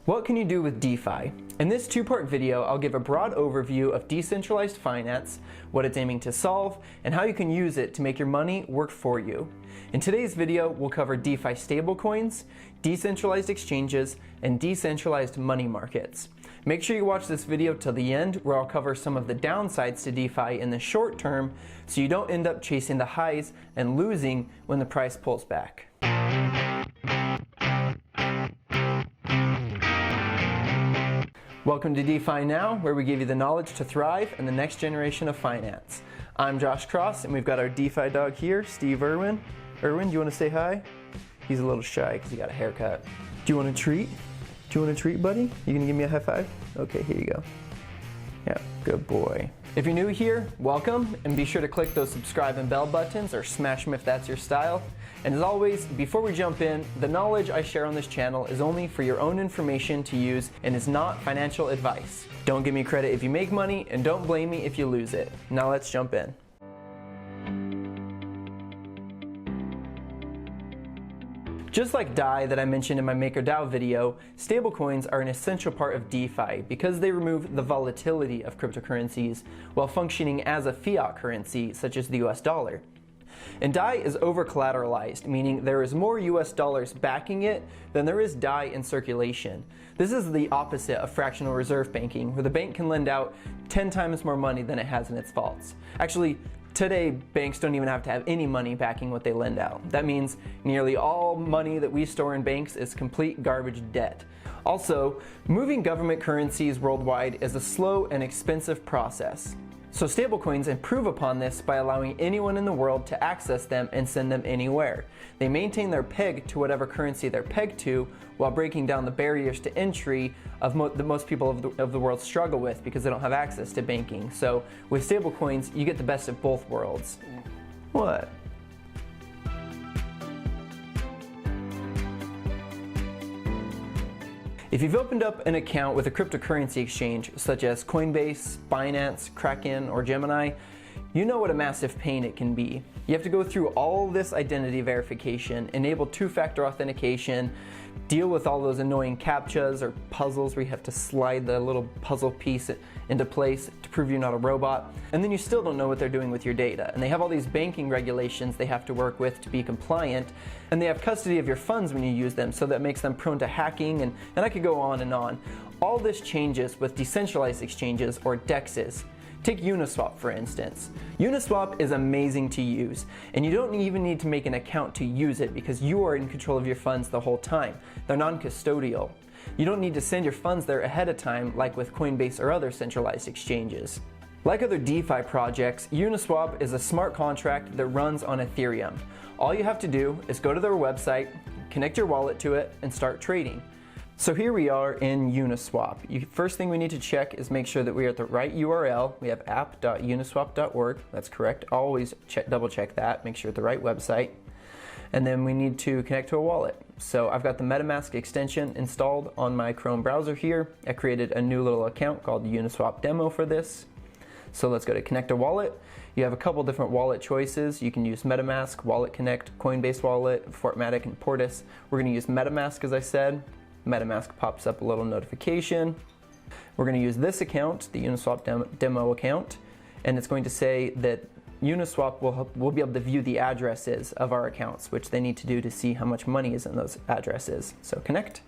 What can you do with DeFi? In this two-part video, I'll give a broad overview of decentralized finance, what it's aiming to solve, and how you can use it to make your money work for you. In today's video, we'll cover DeFi stablecoins, decentralized exchanges, and decentralized money markets. Make sure you watch this video till the end, where I'll cover some of the downsides to DeFi in the short term, so you don't end up chasing the highs and losing when the price pulls back. Welcome to DeFi Now, where we give you the knowledge to thrive in the next generation of finance. I'm Josh Cross, and we've got our DeFi dog here, Steve Irwin. Irwin, do you want to say hi? He's a little shy because he got a haircut. Do you want a treat? Do you want a treat, buddy? You gonna give me a high five? Okay, here you go. Yeah, good boy. If you're new here, welcome, and be sure to click those subscribe and bell buttons, or smash them if that's your style. And as always, before we jump in, the knowledge I share on this channel is only for your own information to use and is not financial advice. Don't give me credit if you make money, and don't blame me if you lose it. Now let's jump in. Just like DAI that I mentioned in my MakerDAO video, stablecoins are an essential part of DeFi because they remove the volatility of cryptocurrencies while functioning as a fiat currency such as the US dollar. And DAI is over-collateralized, meaning there is more US dollars backing it than there is DAI in circulation. This is the opposite of fractional reserve banking, where the bank can lend out 10 times more money than it has in its vaults. Actually, today, banks don't even have to have any money backing what they lend out. That means nearly all money that we store in banks is complete garbage debt. Also, moving government currencies worldwide is a slow and expensive process. So stablecoins improve upon this by allowing anyone in the world to access them and send them anywhere. They maintain their peg to whatever currency they're pegged to, while breaking down the barriers to entry of that most people of the world struggle with because they don't have access to banking. So with stablecoins, you get the best of both worlds. What? If you've opened up an account with a cryptocurrency exchange such as Coinbase, Binance, Kraken, or Gemini, you know what a massive pain it can be. You have to go through all this identity verification, enable two-factor authentication, deal with all those annoying CAPTCHAs or puzzles where you have to slide the little puzzle piece into place to prove you're not a robot, and then you still don't know what they're doing with your data. And they have all these banking regulations they have to work with to be compliant, and they have custody of your funds when you use them, so that makes them prone to hacking, and I could go on and on. All this changes with decentralized exchanges, or DEXs. Take Uniswap for instance. Uniswap is amazing to use, and you don't even need to make an account to use it because you are in control of your funds the whole time. They're non-custodial. You don't need to send your funds there ahead of time like with Coinbase or other centralized exchanges. Like other DeFi projects, Uniswap is a smart contract that runs on Ethereum. All you have to do is go to their website, connect your wallet to it, and start trading. So here we are in Uniswap. First thing we need to check is make sure that we are at the right URL. We have app.uniswap.org. That's correct. Always double check that. Make sure it's the right website. And then we need to connect to a wallet. So I've got the Metamask extension installed on my Chrome browser here. I created a new little account called the Uniswap demo for this. So let's go to connect a wallet. You have a couple different wallet choices. You can use Metamask, Wallet Connect, Coinbase Wallet, Fortmatic, and Portis. We're going to use Metamask, as I said. Metamask pops up a little notification. We're going to use this account, the Uniswap demo account, and it's going to say that Uniswap will be able to view the addresses of our accounts, which they need to do to see how much money is in those addresses. So connect,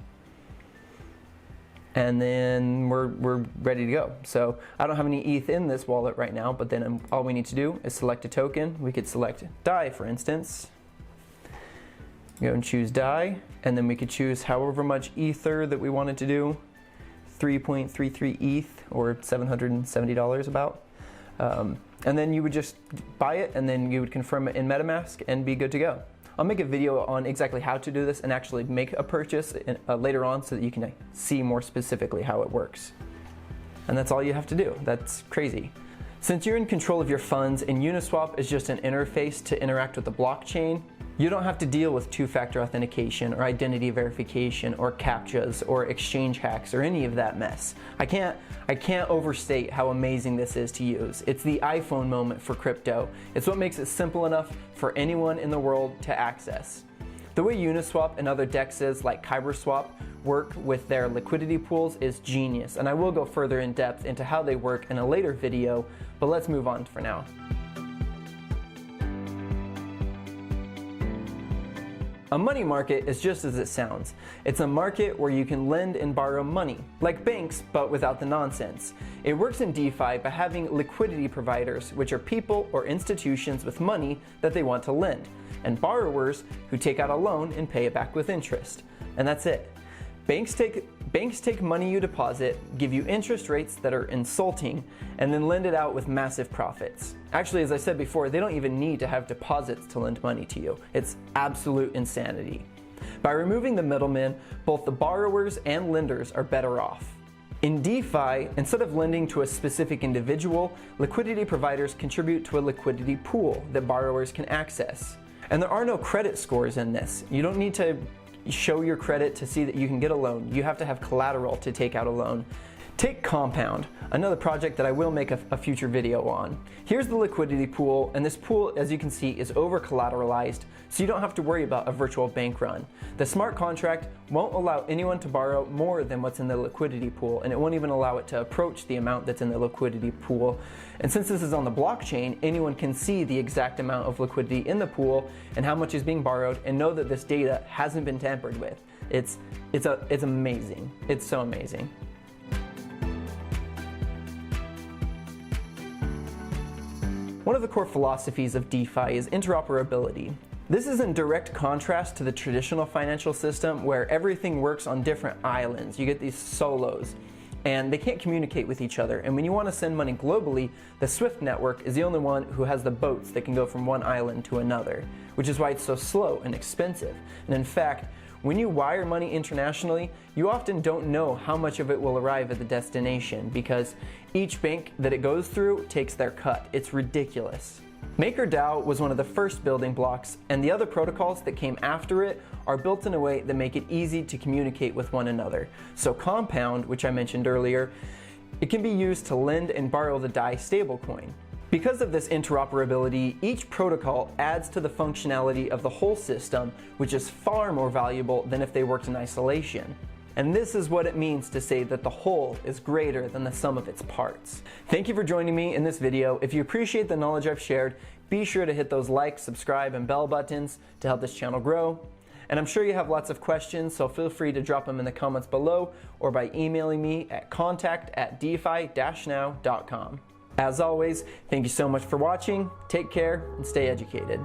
and then we're ready to go. So I don't have any ETH in this wallet right now, but then all we need to do is select a token. We could select DAI, for instance. Go and choose DAI, and then we could choose however much Ether that we wanted to do, 3.33 ETH, or $770 about. And then you would just buy it, and then you would confirm it in Metamask and be good to go. I'll make a video on exactly how to do this and actually make a purchase later on so that you can see more specifically how it works. And that's all you have to do. That's crazy. Since you're in control of your funds and Uniswap is just an interface to interact with the blockchain, you don't have to deal with two-factor authentication or identity verification or CAPTCHAs or exchange hacks or any of that mess. I can't overstate how amazing this is to use. It's the iPhone moment for crypto. It's what makes it simple enough for anyone in the world to access. The way Uniswap and other DEXs like KyberSwap work with their liquidity pools is genius, and I will go further in depth into how they work in a later video, but let's move on for now. A money market is just as it sounds. It's a market where you can lend and borrow money, like banks, but without the nonsense. It works in DeFi by having liquidity providers, which are people or institutions with money that they want to lend, and borrowers who take out a loan and pay it back with interest. And that's it. Banks take money you deposit, give you interest rates that are insulting, and then lend it out with massive profits. Actually, as I said before, they don't even need to have deposits to lend money to you. It's absolute insanity. By removing the middleman, both the borrowers and lenders are better off. In DeFi, instead of lending to a specific individual, liquidity providers contribute to a liquidity pool that borrowers can access. And there are no credit scores in this. You don't need to show your credit to see that you can get a loan. You have to have collateral to take out a loan. Take Compound, another project that I will make a future video on. Here's the liquidity pool, and this pool, as you can see, is over collateralized, so you don't have to worry about a virtual bank run. The smart contract won't allow anyone to borrow more than what's in the liquidity pool, and it won't even allow it to approach the amount that's in the liquidity pool. And since this is on the blockchain, anyone can see the exact amount of liquidity in the pool and how much is being borrowed, and know that this data hasn't been tampered with. It's amazing. It's so amazing. One of the core philosophies of DeFi is interoperability. This is in direct contrast to the traditional financial system where everything works on different islands. You get these solos, and they can't communicate with each other. And when you want to send money globally, the SWIFT network is the only one who has the boats that can go from one island to another, which is why it's so slow and expensive. And in fact, when you wire money internationally, you often don't know how much of it will arrive at the destination because each bank that it goes through takes their cut. It's ridiculous. MakerDAO was one of the first building blocks, and the other protocols that came after it are built in a way that make it easy to communicate with one another. So Compound, which I mentioned earlier, it can be used to lend and borrow the DAI stablecoin. Because of this interoperability, each protocol adds to the functionality of the whole system, which is far more valuable than if they worked in isolation. And this is what it means to say that the whole is greater than the sum of its parts. Thank you for joining me in this video. If you appreciate the knowledge I've shared, be sure to hit those like, subscribe, and bell buttons to help this channel grow. And I'm sure you have lots of questions, so feel free to drop them in the comments below or by emailing me at contact@defi-now.com. As always, thank you so much for watching, take care, and stay educated.